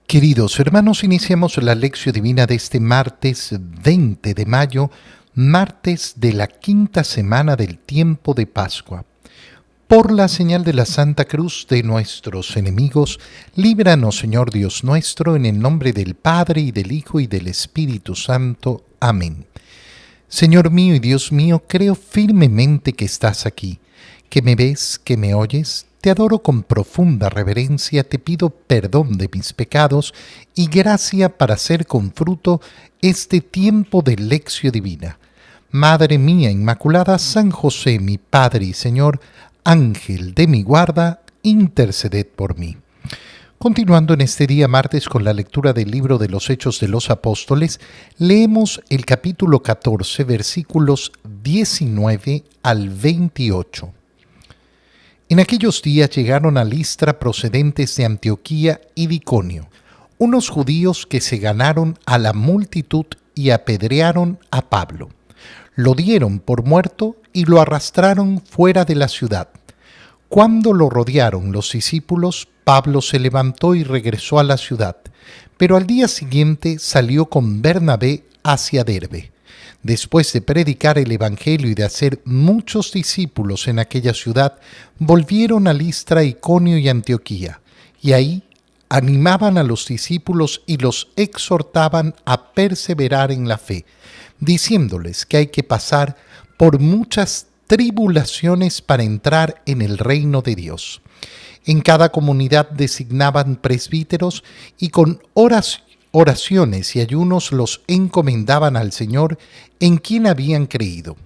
Queridos hermanos, iniciamos la lección divina de este martes 20 de mayo, martes de la quinta semana del tiempo de Pascua. Por la señal de la Santa Cruz de nuestros enemigos, líbranos, Señor Dios nuestro, en el nombre del Padre, y del Hijo, y del Espíritu Santo. Amén. Señor mío y Dios mío, creo firmemente que estás aquí, que me ves, que me oyes. Te adoro con profunda reverencia, te pido perdón de mis pecados y gracia para hacer con fruto este tiempo de lección divina. Madre mía Inmaculada, San José, mi Padre y Señor, Ángel de mi guarda, interceded por mí. Continuando en este día martes con la lectura del libro de los Hechos de los Apóstoles, leemos el capítulo 14, versículos 19 al 28. En aquellos días llegaron a Listra procedentes de Antioquía y de Iconio, unos judíos que se ganaron a la multitud y apedrearon a Pablo. Lo dieron por muerto y lo arrastraron fuera de la ciudad. Cuando lo rodearon los discípulos, Pablo se levantó y regresó a la ciudad, pero al día siguiente salió con Bernabé hacia Derbe. Después de predicar el Evangelio y de hacer muchos discípulos en aquella ciudad, volvieron a Listra, Iconio y Antioquía, y ahí animaban a los discípulos y los exhortaban a perseverar en la fe, diciéndoles que hay que pasar por muchas tribulaciones para entrar en el reino de Dios. En cada comunidad designaban presbíteros y con oraciones y ayunos los encomendaban al Señor en quien habían creído.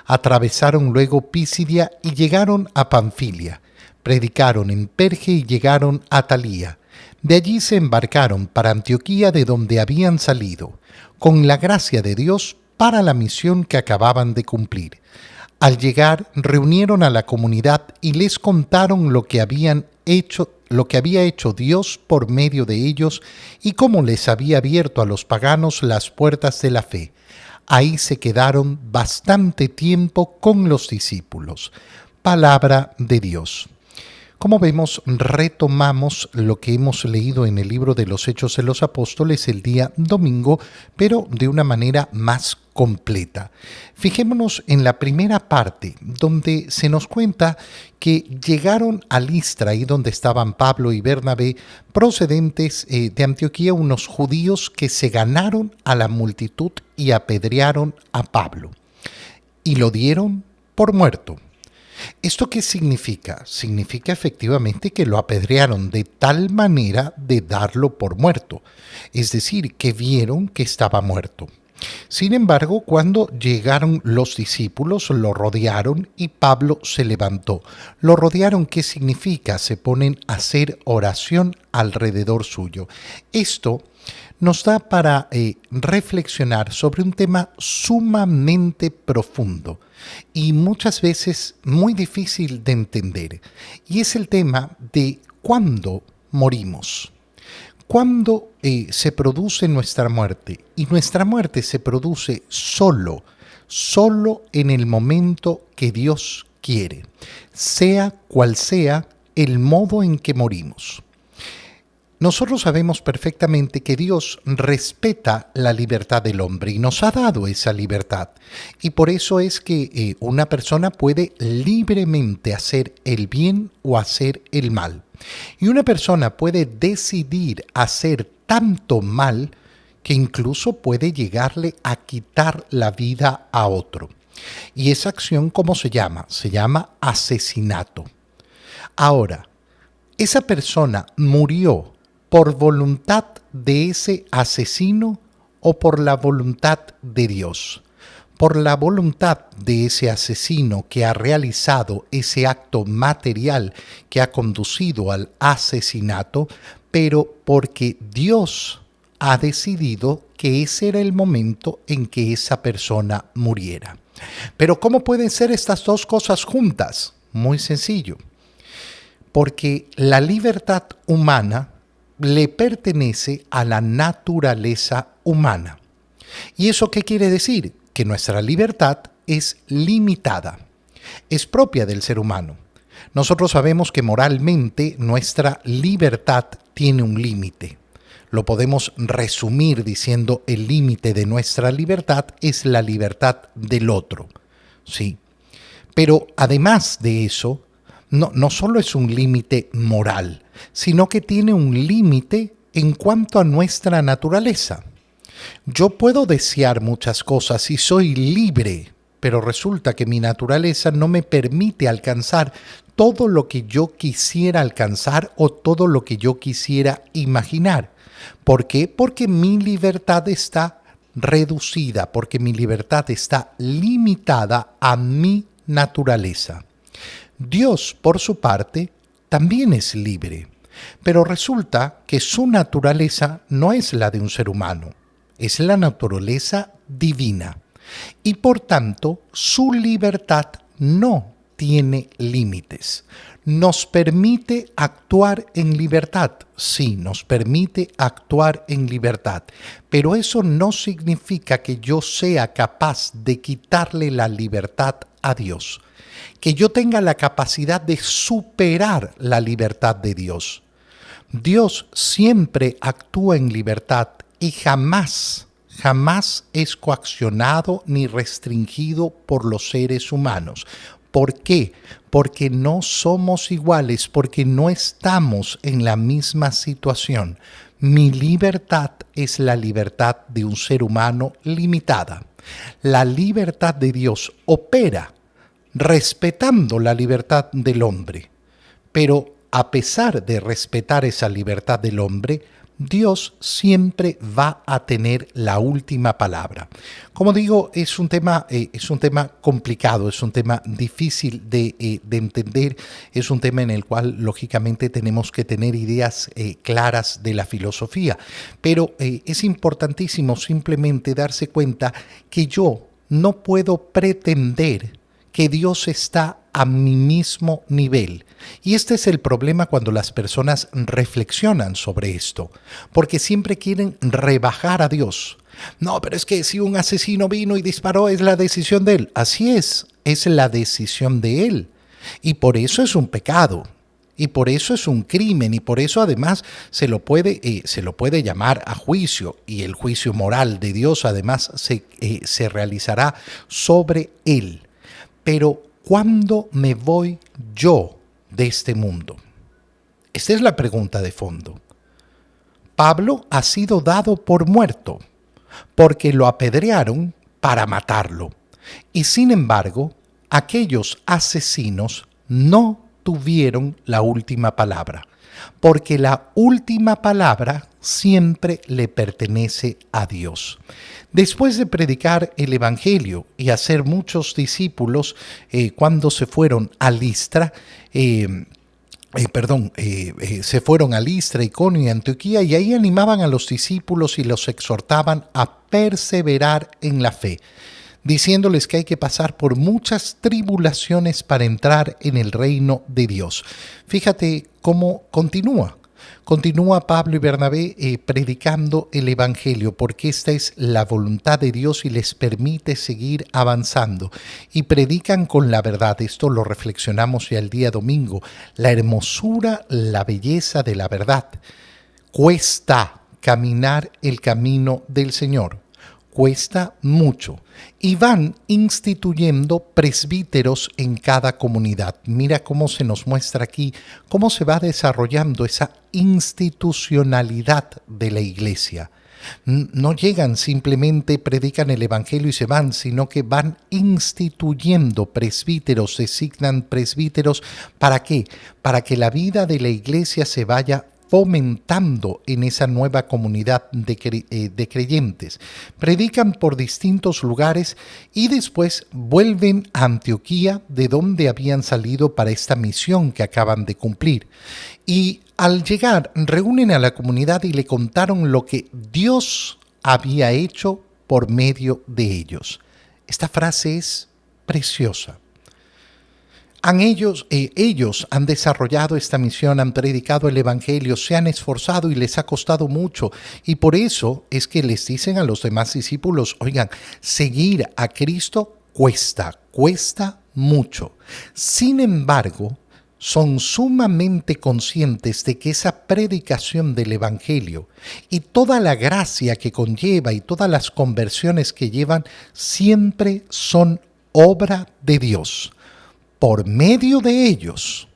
Atravesaron luego Pisidia y llegaron a Panfilia. Predicaron en Perge y llegaron a Talía. De allí se embarcaron para Antioquía, de donde habían salido, con la gracia de Dios para la misión que acababan de cumplir. Al llegar, reunieron a la comunidad y les contaron lo que había hecho Dios por medio de ellos y cómo les había abierto a los paganos las puertas de la fe. Ahí se quedaron bastante tiempo con los discípulos. Palabra de Dios. Como vemos, retomamos lo que hemos leído en el libro de los Hechos de los Apóstoles el día domingo, pero de una manera más completa. Fijémonos en la primera parte, donde se nos cuenta que llegaron a Listra, ahí donde estaban Pablo y Bernabé, procedentes de Antioquía, unos judíos que se ganaron a la multitud y apedrearon a Pablo, y lo dieron por muerto. ¿Esto qué significa? Significa efectivamente que lo apedrearon de tal manera de darlo por muerto, es decir, que vieron que estaba muerto. Sin embargo, cuando llegaron los discípulos, lo rodearon y Pablo se levantó. Lo rodearon, ¿qué significa? Se ponen a hacer oración alrededor suyo. Esto nos da para reflexionar sobre un tema sumamente profundo y muchas veces muy difícil de entender, y es el tema de cuándo morimos. ¿Cuándo se produce nuestra muerte? Y nuestra muerte se produce solo en el momento que Dios quiere, sea cual sea el modo en que morimos. Nosotros sabemos perfectamente que Dios respeta la libertad del hombre y nos ha dado esa libertad. Y por eso es que una persona puede libremente hacer el bien o hacer el mal. Y una persona puede decidir hacer tanto mal que incluso puede llegarle a quitar la vida a otro. Y esa acción, ¿cómo se llama? Se llama asesinato. Ahora, esa persona murió ¿por voluntad de ese asesino o por la voluntad de Dios? Por la voluntad de ese asesino que ha realizado ese acto material que ha conducido al asesinato, pero porque Dios ha decidido que ese era el momento en que esa persona muriera. Pero ¿cómo pueden ser estas dos cosas juntas? Muy sencillo. Porque la libertad humana le pertenece a la naturaleza humana. ¿Y eso qué quiere decir? Que nuestra libertad es limitada, es propia del ser humano. Nosotros sabemos que moralmente nuestra libertad tiene un límite. lo podemos resumir diciendo el límite de nuestra libertad es la libertad del otro, ¿sí? Pero además de eso, no solo es un límite moral, sino que tiene un límite en cuanto a nuestra naturaleza. Yo puedo desear muchas cosas y soy libre, pero resulta que mi naturaleza no me permite alcanzar todo lo que yo quisiera alcanzar o todo lo que yo quisiera imaginar. ¿Por qué? Porque mi libertad está reducida, porque mi libertad está limitada a mi naturaleza. Dios, por su parte, también es libre, pero resulta que su naturaleza no es la de un ser humano, es la naturaleza divina. Y por tanto, su libertad no tiene límites. ¿Nos permite actuar en libertad? Sí, nos permite actuar en libertad, pero eso no significa que yo sea capaz de quitarle la libertad a Dios, que yo tenga la capacidad de superar la libertad de Dios. Dios siempre actúa en libertad y jamás es coaccionado ni restringido por los seres humanos. ¿Por qué? Porque no somos iguales, porque no estamos en la misma situación. Mi libertad es la libertad de un ser humano limitada. La libertad de Dios opera respetando la libertad del hombre, pero a pesar de respetar esa libertad del hombre, Dios siempre va a tener la última palabra. Como digo, es un tema complicado, es un tema difícil de entender, es un tema en el cual lógicamente tenemos que tener ideas claras de la filosofía, pero es importantísimo simplemente darse cuenta que yo no puedo pretender que Dios está a mi mismo nivel. Y este es el problema cuando las personas reflexionan sobre esto, porque siempre quieren rebajar a Dios. No, pero es que si un asesino vino y disparó, es la decisión de él. Así es la decisión de él. Y por eso es un pecado. Y por eso es un crimen, y por eso además se lo puede llamar a juicio, y el juicio moral de Dios además se realizará sobre él. Pero ¿cuándo me voy yo de este mundo? Esta es la pregunta de fondo. Pablo ha sido dado por muerto porque lo apedrearon para matarlo. Y sin embargo, aquellos asesinos no tuvieron la última palabra, porque la última palabra siempre le pertenece a Dios. Después de predicar el Evangelio y hacer muchos discípulos, cuando se fueron a Listra, se fueron a Listra, Iconio y Antioquía, y ahí animaban a los discípulos y los exhortaban a perseverar en la fe, diciéndoles que hay que pasar por muchas tribulaciones para entrar en el reino de Dios. Fíjate cómo continúa. Continúa Pablo y Bernabé predicando el Evangelio, porque esta es la voluntad de Dios y les permite seguir avanzando. Y predican con la verdad, esto lo reflexionamos ya el día domingo, la hermosura, la belleza de la verdad. Cuesta caminar el camino del Señor. Cuesta mucho. Y van instituyendo presbíteros en cada comunidad. Mira cómo se nos muestra aquí, cómo se va desarrollando esa institucionalidad de la iglesia. No llegan simplemente, predican el Evangelio y se van, sino que van instituyendo presbíteros, designan presbíteros. ¿Para qué? Para que la vida de la iglesia se vaya fomentando en esa nueva comunidad de creyentes. Predican por distintos lugares y después vuelven a Antioquía, de donde habían salido para esta misión que acaban de cumplir. Y al llegar, reúnen a la comunidad y le contaron lo que Dios había hecho por medio de ellos. Esta frase es preciosa. Ellos han desarrollado esta misión, han predicado el Evangelio, se han esforzado y les ha costado mucho. Y por eso es que les dicen a los demás discípulos, oigan, seguir a Cristo cuesta mucho. Sin embargo, son sumamente conscientes de que esa predicación del Evangelio y toda la gracia que conlleva y todas las conversiones que llevan siempre son obra de Dios, por medio de ellos,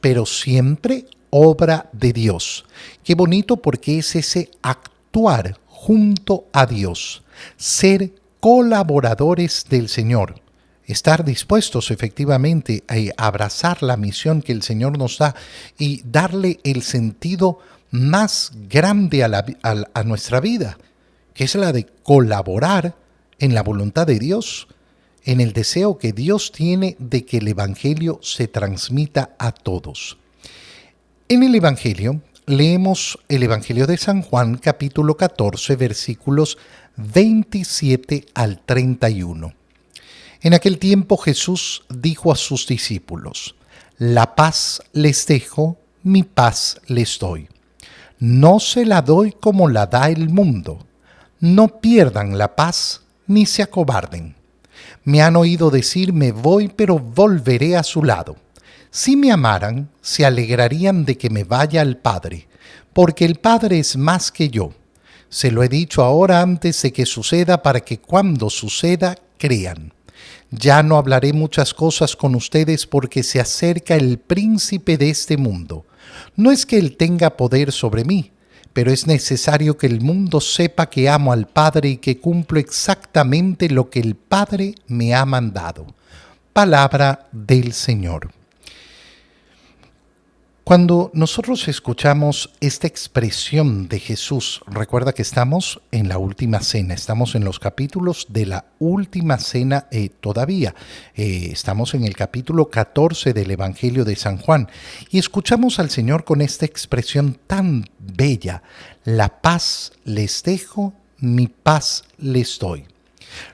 pero siempre obra de Dios. Qué bonito, porque es ese actuar junto a Dios, ser colaboradores del Señor, estar dispuestos efectivamente a abrazar la misión que el Señor nos da y darle el sentido más grande a nuestra vida, que es la de colaborar en la voluntad de Dios, en el deseo que Dios tiene de que el Evangelio se transmita a todos. En el Evangelio, leemos el Evangelio de San Juan, capítulo 14, versículos 27 al 31. En aquel tiempo Jesús dijo a sus discípulos: «La paz les dejo, mi paz les doy. No se la doy como la da el mundo. No pierdan la paz ni se acobarden. Me han oído decir: me voy, pero volveré a su lado. Si me amaran, se alegrarían de que me vaya al Padre, porque el Padre es más que yo. Se lo he dicho ahora antes de que suceda, para que cuando suceda crean. Ya no hablaré muchas cosas con ustedes, porque se acerca el príncipe de este mundo. No es que él tenga poder sobre mí, pero es necesario que el mundo sepa que amo al Padre y que cumplo exactamente lo que el Padre me ha mandado». Palabra del Señor. Cuando nosotros escuchamos esta expresión de Jesús, recuerda que estamos en la última cena, estamos en los capítulos de la última cena todavía. Estamos en el capítulo 14 del Evangelio de San Juan y escuchamos al Señor con esta expresión tan bella: «La paz les dejo, mi paz les doy».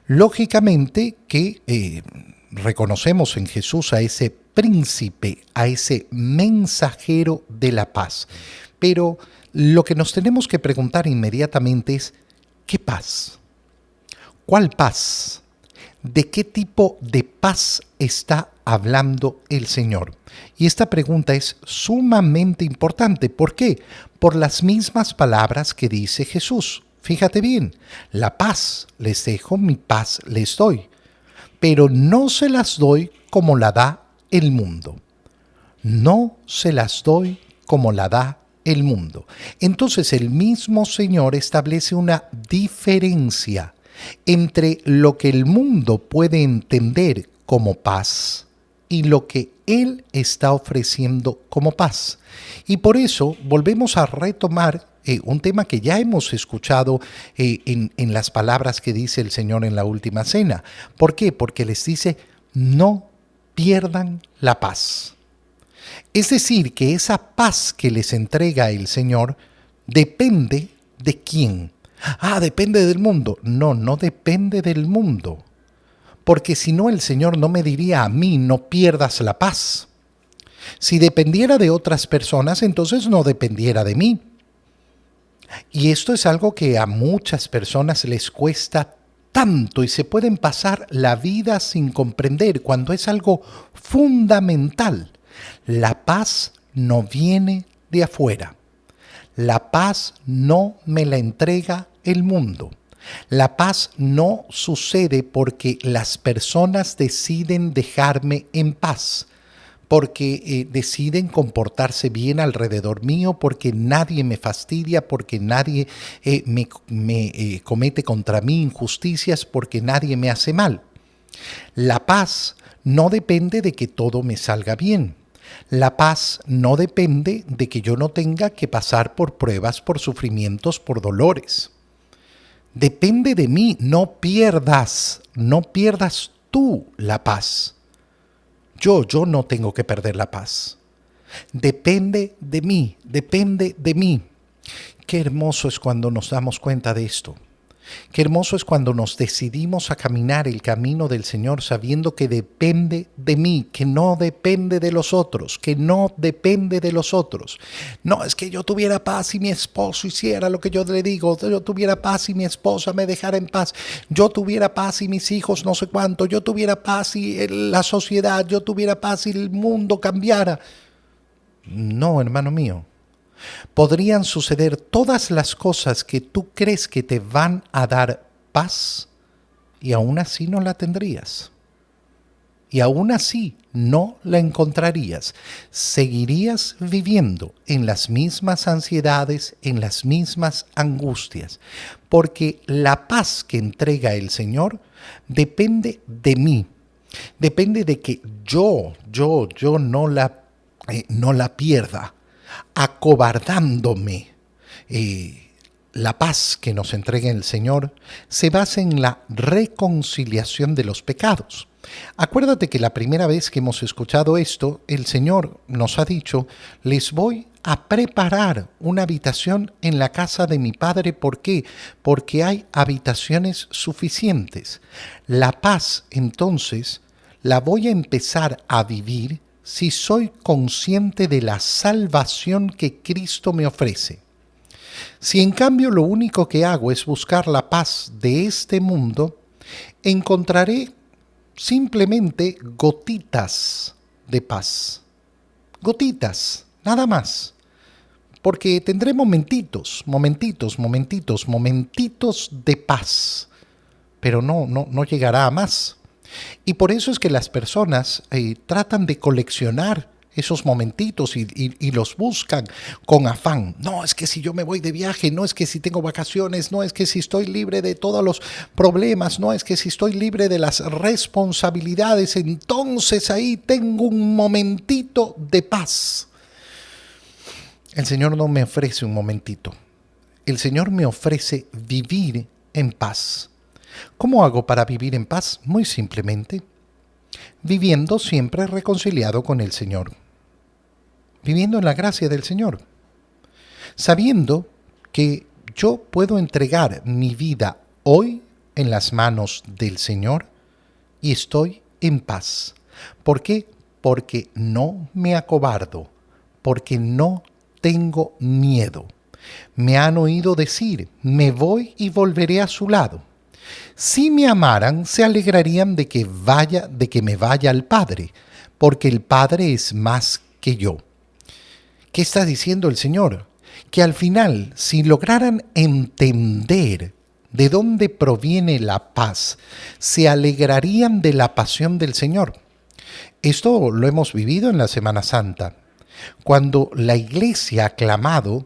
Lógicamente que reconocemos en Jesús a ese príncipe, a ese mensajero de la paz. Pero lo que nos tenemos que preguntar inmediatamente es: ¿qué paz? ¿Cuál paz? ¿De qué tipo de paz está hablando el Señor? Y esta pregunta es sumamente importante. ¿Por qué? Por las mismas palabras que dice Jesús. Fíjate bien: la paz les dejo, mi paz les doy. Pero no se las doy como la da el mundo. No se las doy como la da el mundo. Entonces el mismo Señor establece una diferencia entre lo que el mundo puede entender como paz y lo que Él está ofreciendo como paz. Y por eso volvemos a retomar un tema que ya hemos escuchado en las palabras que dice el Señor en la última cena. ¿Por qué? Porque les dice: no pierdan la paz. Es decir, que esa paz que les entrega el Señor depende de quién. Depende del mundo. No, no depende del mundo. Porque si no, el Señor no me diría a mí: no pierdas la paz. Si dependiera de otras personas, entonces no dependiera de mí. Y esto es algo que a muchas personas les cuesta tanto y se pueden pasar la vida sin comprender, cuando es algo fundamental. La paz no viene de afuera. La paz no me la entrega el mundo. La paz no sucede porque las personas deciden dejarme en paz, porque deciden comportarse bien alrededor mío, porque nadie me fastidia, porque nadie me comete contra mí injusticias, porque nadie me hace mal. La paz no depende de que todo me salga bien. La paz no depende de que yo no tenga que pasar por pruebas, por sufrimientos, por dolores. Depende de mí. No pierdas tú la paz. Yo no tengo que perder la paz. Depende de mí. Qué hermoso es cuando nos damos cuenta de esto. Qué hermoso es cuando nos decidimos a caminar el camino del Señor sabiendo que depende de mí, que no depende de los otros, que no depende de los otros. No, es que yo tuviera paz y mi esposo hiciera lo que yo le digo, yo tuviera paz y mi esposa me dejara en paz, yo tuviera paz y mis hijos no sé cuánto, yo tuviera paz y la sociedad, yo tuviera paz y el mundo cambiara. No, hermano mío. Podrían suceder todas las cosas que tú crees que te van a dar paz y aún así no la tendrías. Y aún así no la encontrarías. Seguirías viviendo en las mismas ansiedades, en las mismas angustias. Porque la paz que entrega el Señor depende de mí. Depende de que yo no la pierda acobardándome. La paz que nos entrega el Señor se basa en la reconciliación de los pecados. Acuérdate que la primera vez que hemos escuchado esto, el Señor nos ha dicho, les voy a preparar una habitación en la casa de mi Padre. ¿Por qué? Porque hay habitaciones suficientes. La paz, entonces, la voy a empezar a vivir si soy consciente de la salvación que Cristo me ofrece. Si en cambio lo único que hago es buscar la paz de este mundo, encontraré simplemente gotitas de paz. Gotitas, nada más. Porque tendré momentitos de paz, pero no llegará a más. Y por eso es que las personas tratan de coleccionar esos momentitos y los buscan con afán. No, es que si yo me voy de viaje, no es que si tengo vacaciones, no es que si estoy libre de todos los problemas, no es que si estoy libre de las responsabilidades, entonces ahí tengo un momentito de paz. El Señor no me ofrece un momentito. El Señor me ofrece vivir en paz. ¿Cómo hago para vivir en paz? Muy simplemente, viviendo siempre reconciliado con el Señor, viviendo en la gracia del Señor, sabiendo que yo puedo entregar mi vida hoy en las manos del Señor y estoy en paz. ¿Por qué? Porque no me acobardo, porque no tengo miedo. Me han oído decir, me voy y volveré a su lado. Si me amaran, se alegrarían de que me vaya al Padre, porque el Padre es más que yo. ¿Qué está diciendo el Señor? Que al final, si lograran entender de dónde proviene la paz, se alegrarían de la pasión del Señor. Esto lo hemos vivido en la Semana Santa, cuando la Iglesia ha clamado,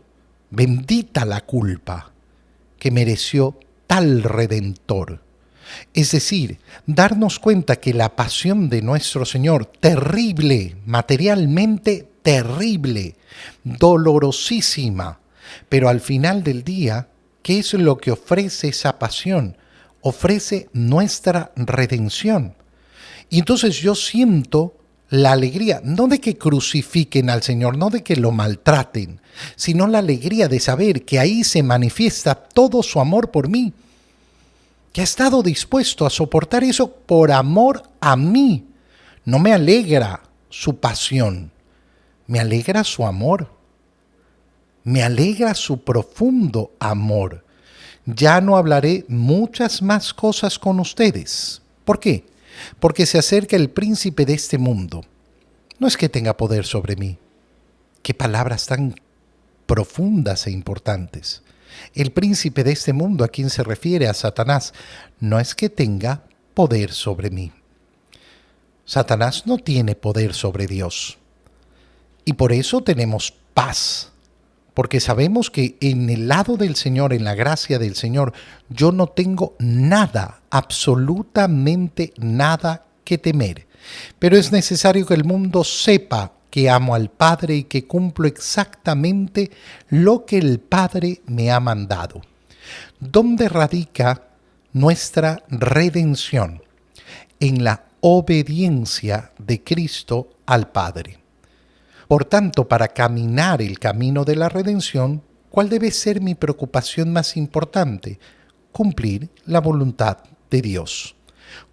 bendita la culpa que mereció tal Redentor. Es decir, darnos cuenta que la pasión de nuestro Señor, terrible, materialmente terrible, dolorosísima, pero al final del día, ¿qué es lo que ofrece esa pasión? Ofrece nuestra redención. Y entonces yo siento la alegría, no de que crucifiquen al Señor, no de que lo maltraten, sino la alegría de saber que ahí se manifiesta todo su amor por mí, que ha estado dispuesto a soportar eso por amor a mí. No me alegra su pasión, me alegra su amor, me alegra su profundo amor. Ya no hablaré muchas más cosas con ustedes. ¿Por qué? Porque se acerca el príncipe de este mundo. No es que tenga poder sobre mí. Qué palabras tan profundas e importantes. El príncipe de este mundo, ¿a quien se refiere? A Satanás. No es que tenga poder sobre mí. Satanás no tiene poder sobre Dios. Y por eso tenemos paz. Porque sabemos que en el lado del Señor, en la gracia del Señor, yo no tengo nada, absolutamente nada que temer. Pero es necesario que el mundo sepa que amo al Padre y que cumplo exactamente lo que el Padre me ha mandado. ¿Dónde radica nuestra redención? En la obediencia de Cristo al Padre. Por tanto, para caminar el camino de la redención, ¿cuál debe ser mi preocupación más importante? cumplir la voluntad de Dios,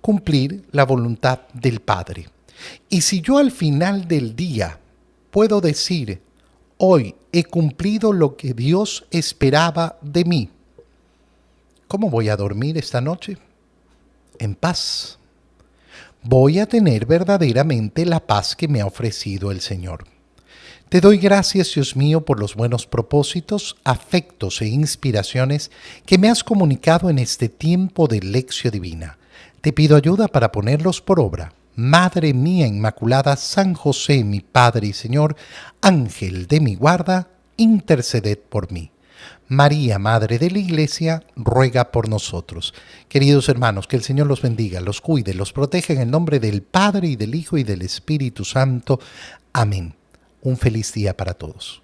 cumplir la voluntad del Padre. Y si yo al final del día puedo decir, hoy he cumplido lo que Dios esperaba de mí, ¿cómo voy a dormir esta noche? En paz. Voy a tener verdaderamente la paz que me ha ofrecido el Señor. Te doy gracias, Dios mío, por los buenos propósitos, afectos e inspiraciones que me has comunicado en este tiempo de Lección Divina. Te pido ayuda para ponerlos por obra. Madre mía Inmaculada, San José, mi Padre y Señor, Ángel de mi guarda, interceded por mí. María, Madre de la Iglesia, ruega por nosotros. Queridos hermanos, que el Señor los bendiga, los cuide, los proteja en el nombre del Padre y del Hijo y del Espíritu Santo. Amén. Un feliz día para todos.